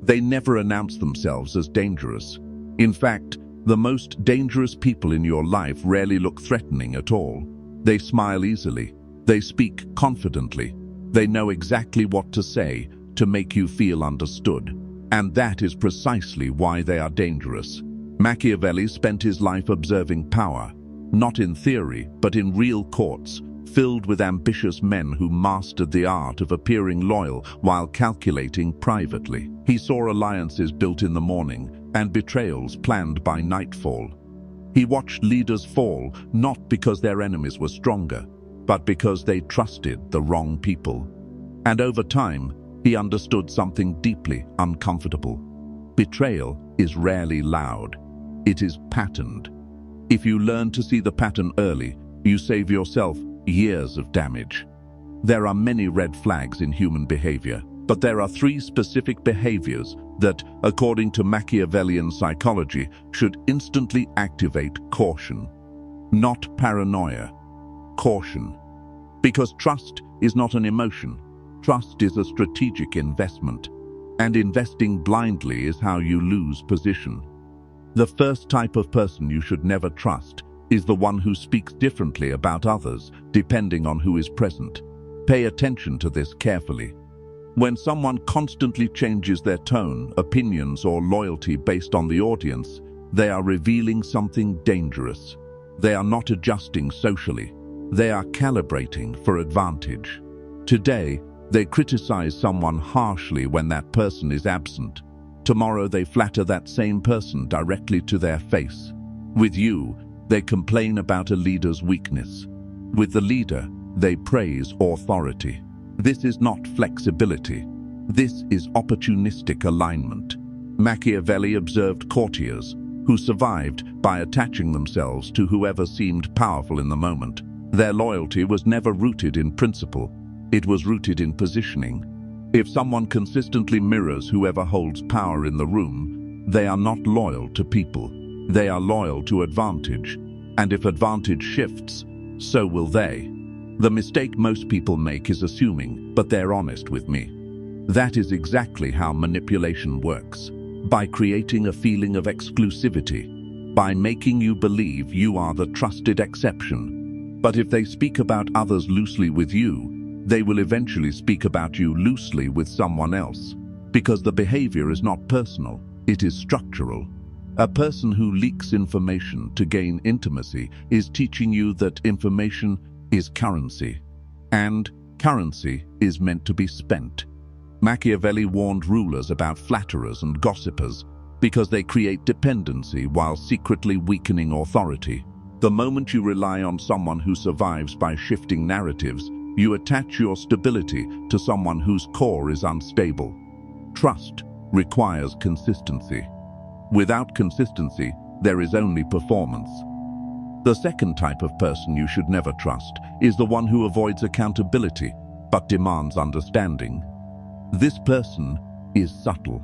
They never announce themselves as dangerous. In fact, the most dangerous people in your life rarely look threatening at all. They smile easily. They speak confidently. They know exactly what to say to make you feel understood. And that is precisely why they are dangerous. Machiavelli spent his life observing power, not in theory, but in real courts, filled with ambitious men who mastered the art of appearing loyal while calculating privately. He saw alliances built in the morning and betrayals planned by nightfall. He watched leaders fall, not because their enemies were stronger, but because they trusted the wrong people. And over time, he understood something deeply uncomfortable. Betrayal is rarely loud. It is patterned. If you learn to see the pattern early, you save yourself years of damage. There are many red flags in human behavior, but there are 3 specific behaviors that, according to Machiavellian psychology, should instantly activate caution. Not paranoia, caution. Because trust is not an emotion. Trust is a strategic investment, and investing blindly is how you lose position. The first type of person you should never trust is the one who speaks differently about others depending on who is present. Pay attention to this carefully. When someone constantly changes their tone, opinions, or loyalty based on the audience, they are revealing something dangerous. They are not adjusting socially. They are calibrating for advantage. Today, they criticize someone harshly when that person is absent. Tomorrow they flatter that same person directly to their face. With you, they complain about a leader's weakness. With the leader, they praise authority. This is not flexibility. This is opportunistic alignment. Machiavelli observed courtiers who survived by attaching themselves to whoever seemed powerful in the moment. Their loyalty was never rooted in principle. It was rooted in positioning. If someone consistently mirrors whoever holds power in the room, they are not loyal to people. They are loyal to advantage. And if advantage shifts, so will they. The mistake most people make is assuming, but they're honest with me. That is exactly how manipulation works. By creating a feeling of exclusivity. By making you believe you are the trusted exception. But if they speak about others loosely with you, they will eventually speak about you loosely with someone else. Because the behavior is not personal, it is structural. A person who leaks information to gain intimacy is teaching you that information is currency, and currency is meant to be spent. Machiavelli warned rulers about flatterers and gossipers because they create dependency while secretly weakening authority. The moment you rely on someone who survives by shifting narratives, you attach your stability to someone whose core is unstable. Trust requires consistency. Without consistency, there is only performance. The second type of person you should never trust is the one who avoids accountability but demands understanding. This person is subtle.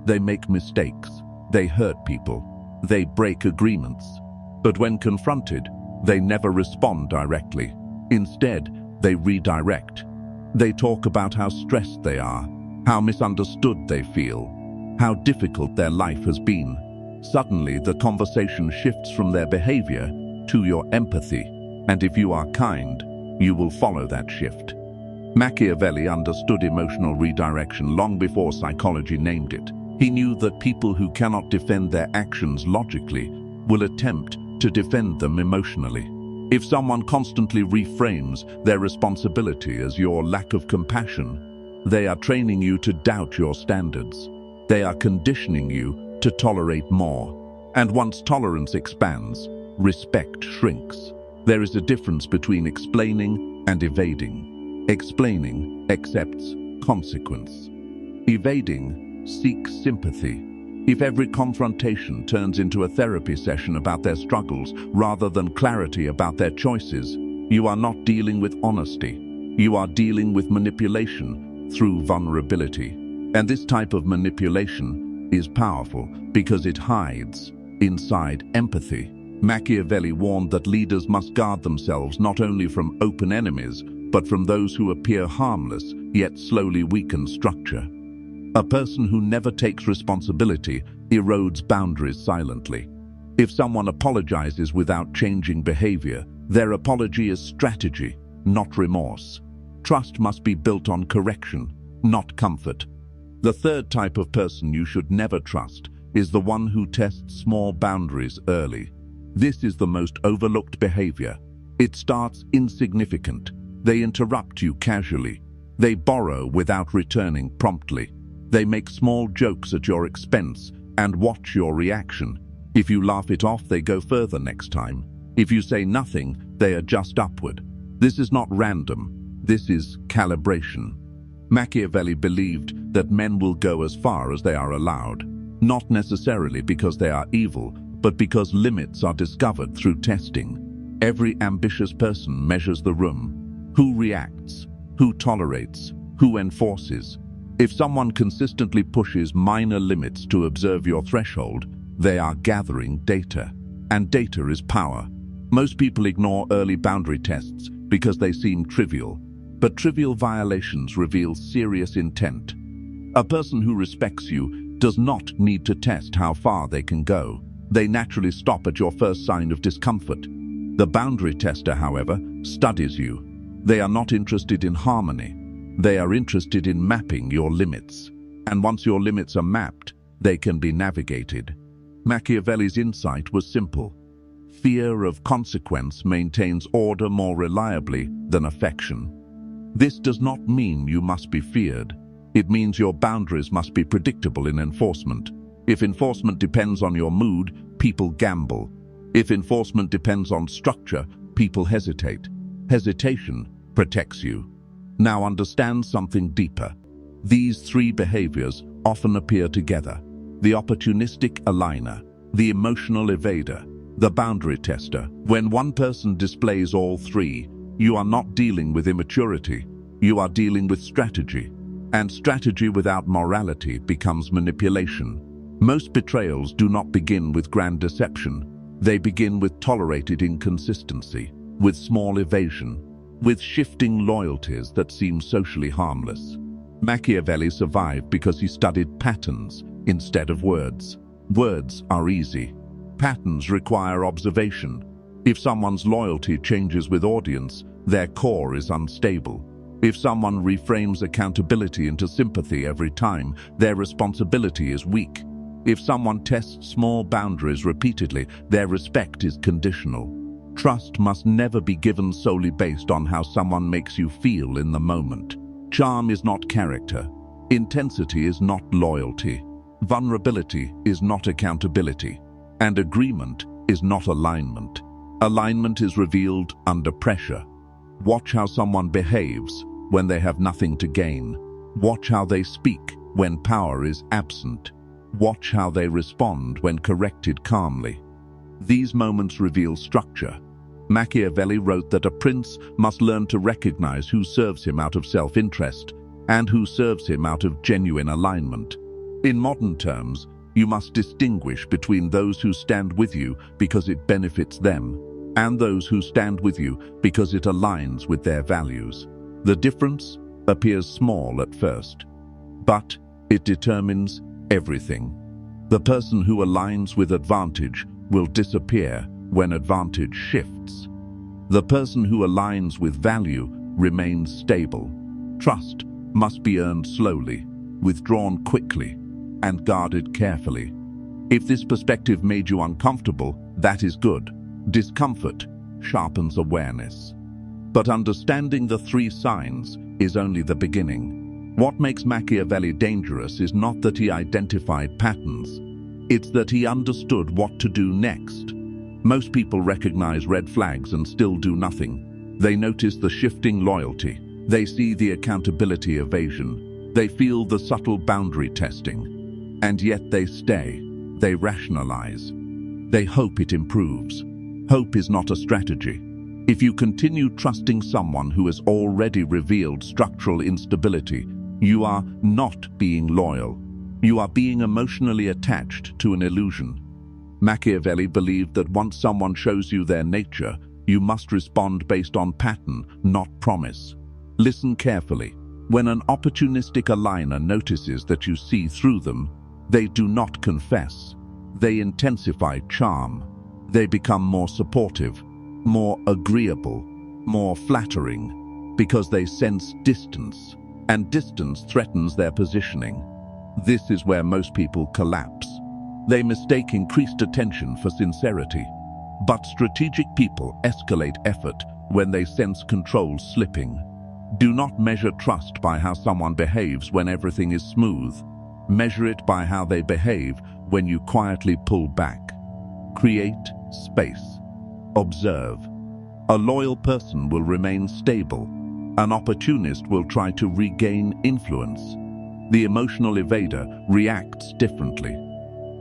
They make mistakes. They hurt people. They break agreements. But when confronted, they never respond directly. Instead, they redirect. They talk about how stressed they are, how misunderstood they feel, how difficult their life has been. Suddenly, the conversation shifts from their behavior to your empathy, and if you are kind, you will follow that shift. Machiavelli understood emotional redirection long before psychology named it. He knew that people who cannot defend their actions logically will attempt to defend them emotionally. If someone constantly reframes their responsibility as your lack of compassion, they are training you to doubt your standards. They are conditioning you to tolerate more. And once tolerance expands, respect shrinks. There is a difference between explaining and evading. Explaining accepts consequence. Evading seeks sympathy. If every confrontation turns into a therapy session about their struggles rather than clarity about their choices, you are not dealing with honesty. You are dealing with manipulation through vulnerability. And this type of manipulation is powerful because it hides inside empathy. Machiavelli warned that leaders must guard themselves not only from open enemies, but from those who appear harmless yet slowly weaken structure. A person who never takes responsibility erodes boundaries silently. If someone apologizes without changing behavior, their apology is strategy, not remorse. Trust must be built on correction, not comfort. The third type of person you should never trust is the one who tests small boundaries early. This is the most overlooked behavior. It starts insignificant. They interrupt you casually. They borrow without returning promptly. They make small jokes at your expense and watch your reaction. If you laugh it off, they go further next time. If you say nothing, they adjust upward. This is not random. This is calibration. Machiavelli believed that men will go as far as they are allowed, not necessarily because they are evil, but because limits are discovered through testing. Every ambitious person measures the room. Who reacts? Who tolerates? Who enforces? If someone consistently pushes minor limits to observe your threshold, they are gathering data. And data is power. Most people ignore early boundary tests because they seem trivial. But trivial violations reveal serious intent. A person who respects you does not need to test how far they can go. They naturally stop at your first sign of discomfort. The boundary tester, however, studies you. They are not interested in harmony. They are interested in mapping your limits. And once your limits are mapped, they can be navigated. Machiavelli's insight was simple. Fear of consequence maintains order more reliably than affection. This does not mean you must be feared. It means your boundaries must be predictable in enforcement. If enforcement depends on your mood, people gamble. If enforcement depends on structure, people hesitate. Hesitation protects you. Now understand something deeper. These three behaviors often appear together. The opportunistic aligner, the emotional evader, the boundary tester. When one person displays all three, you are not dealing with immaturity, you are dealing with strategy. And strategy without morality becomes manipulation. Most betrayals do not begin with grand deception. They begin with tolerated inconsistency, with small evasion, with shifting loyalties that seem socially harmless. Machiavelli survived because he studied patterns instead of words. Words are easy. Patterns require observation. If someone's loyalty changes with audience, their core is unstable. If someone reframes accountability into sympathy every time, their responsibility is weak. If someone tests small boundaries repeatedly, their respect is conditional. Trust must never be given solely based on how someone makes you feel in the moment. Charm is not character. Intensity is not loyalty. Vulnerability is not accountability. And agreement is not alignment. Alignment is revealed under pressure. Watch how someone behaves when they have nothing to gain. Watch how they speak when power is absent. Watch how they respond when corrected calmly. These moments reveal structure. Machiavelli wrote that a prince must learn to recognize who serves him out of self-interest and who serves him out of genuine alignment. In modern terms, you must distinguish between those who stand with you because it benefits them and those who stand with you because it aligns with their values. The difference appears small at first, but it determines everything. The person who aligns with advantage will disappear when advantage shifts. The person who aligns with value remains stable. Trust must be earned slowly, withdrawn quickly, and guarded carefully. If this perspective made you uncomfortable, that is good. Discomfort sharpens awareness. But understanding the three signs is only the beginning. What makes Machiavelli dangerous is not that he identified patterns. It's that he understood what to do next. Most people recognize red flags and still do nothing. They notice the shifting loyalty. They see the accountability evasion. They feel the subtle boundary testing. And yet they stay. They rationalize. They hope it improves. Hope is not a strategy. If you continue trusting someone who has already revealed structural instability, you are not being loyal. You are being emotionally attached to an illusion. Machiavelli believed that once someone shows you their nature, you must respond based on pattern, not promise. Listen carefully. When an opportunistic aligner notices that you see through them, they do not confess. They intensify charm. They become more supportive, more agreeable, more flattering, because they sense distance, and distance threatens their positioning. This is where most people collapse. They mistake increased attention for sincerity. But strategic people escalate effort when they sense control slipping. Do not measure trust by how someone behaves when everything is smooth. Measure it by how they behave when you quietly pull back. Create space. Observe. A loyal person will remain stable. An opportunist will try to regain influence. The emotional evader reacts differently.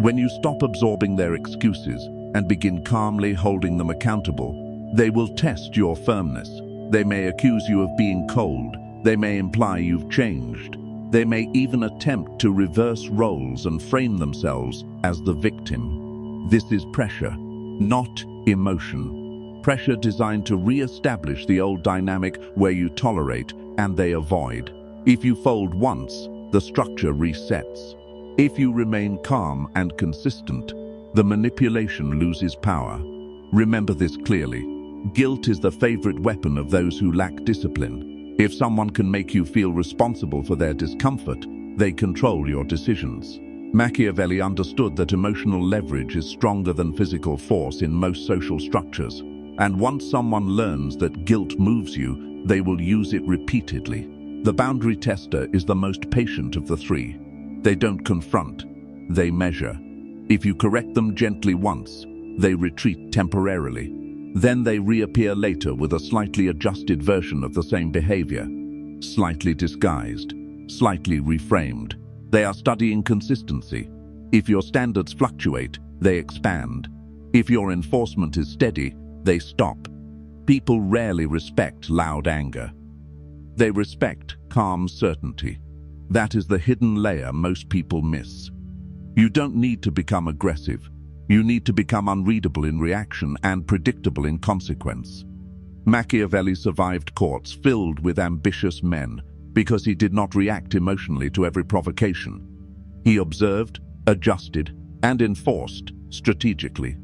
When you stop absorbing their excuses and begin calmly holding them accountable, they will test your firmness. They may accuse you of being cold. They may imply you've changed. They may even attempt to reverse roles and frame themselves as the victim. This is pressure, not emotion. Pressure designed to re-establish the old dynamic where you tolerate and they avoid. If you fold once, the structure resets. If you remain calm and consistent, the manipulation loses power. Remember this clearly. Guilt is the favorite weapon of those who lack discipline. If someone can make you feel responsible for their discomfort, they control your decisions. Machiavelli understood that emotional leverage is stronger than physical force in most social structures. And once someone learns that guilt moves you, they will use it repeatedly. The boundary tester is the most patient of the three. They don't confront, they measure. If you correct them gently once, they retreat temporarily. Then they reappear later with a slightly adjusted version of the same behavior. Slightly disguised, slightly reframed. They are studying consistency. If your standards fluctuate, they expand. If your enforcement is steady, they stop. People rarely respect loud anger. They respect calm certainty. That is the hidden layer most people miss. You don't need to become aggressive. You need to become unreadable in reaction and predictable in consequence. Machiavelli survived courts filled with ambitious men because he did not react emotionally to every provocation. He observed, adjusted, and enforced strategically.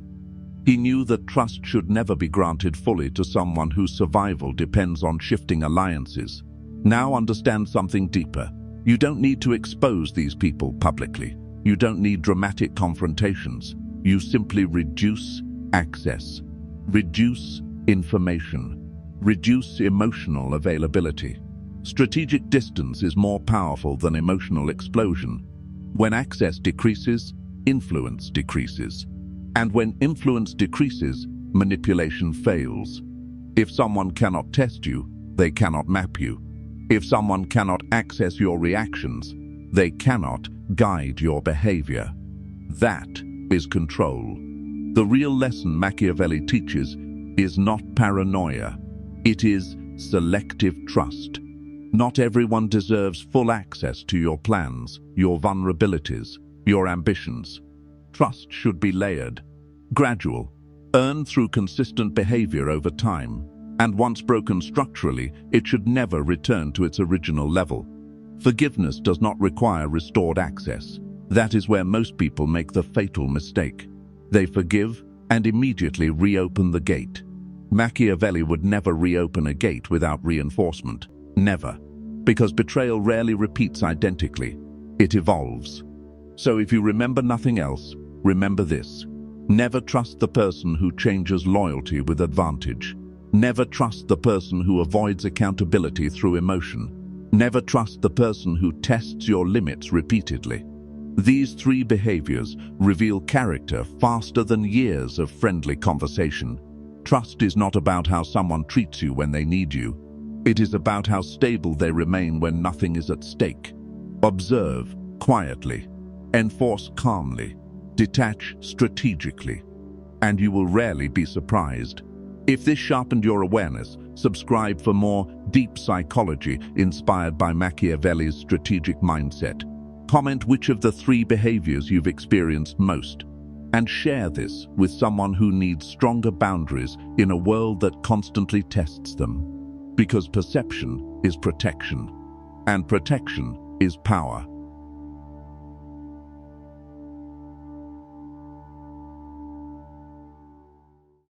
He knew that trust should never be granted fully to someone whose survival depends on shifting alliances. Now understand something deeper. You don't need to expose these people publicly. You don't need dramatic confrontations. You simply reduce access, reduce information, reduce emotional availability. Strategic distance is more powerful than emotional explosion. When access decreases, influence decreases. And when influence decreases, manipulation fails. If someone cannot test you, they cannot map you. If someone cannot access your reactions, they cannot guide your behavior. That is control. The real lesson Machiavelli teaches is not paranoia. It is selective trust. Not everyone deserves full access to your plans, your vulnerabilities, your ambitions. Trust should be layered, gradual, earned through consistent behavior over time. And once broken structurally, it should never return to its original level. Forgiveness does not require restored access. That is where most people make the fatal mistake. They forgive and immediately reopen the gate. Machiavelli would never reopen a gate without reinforcement. Never. Because betrayal rarely repeats identically. It evolves. So if you remember nothing else, remember this. Never trust the person who changes loyalty with advantage. Never trust the person who avoids accountability through emotion. Never trust the person who tests your limits repeatedly. These three behaviors reveal character faster than years of friendly conversation. Trust is not about how someone treats you when they need you. It is about how stable they remain when nothing is at stake. Observe quietly, enforce calmly, detach strategically, and you will rarely be surprised. If this sharpened your awareness, subscribe for more deep psychology inspired by Machiavelli's strategic mindset. Comment which of the three behaviors you've experienced most, and share this with someone who needs stronger boundaries in a world that constantly tests them. Because perception is protection. And protection is power.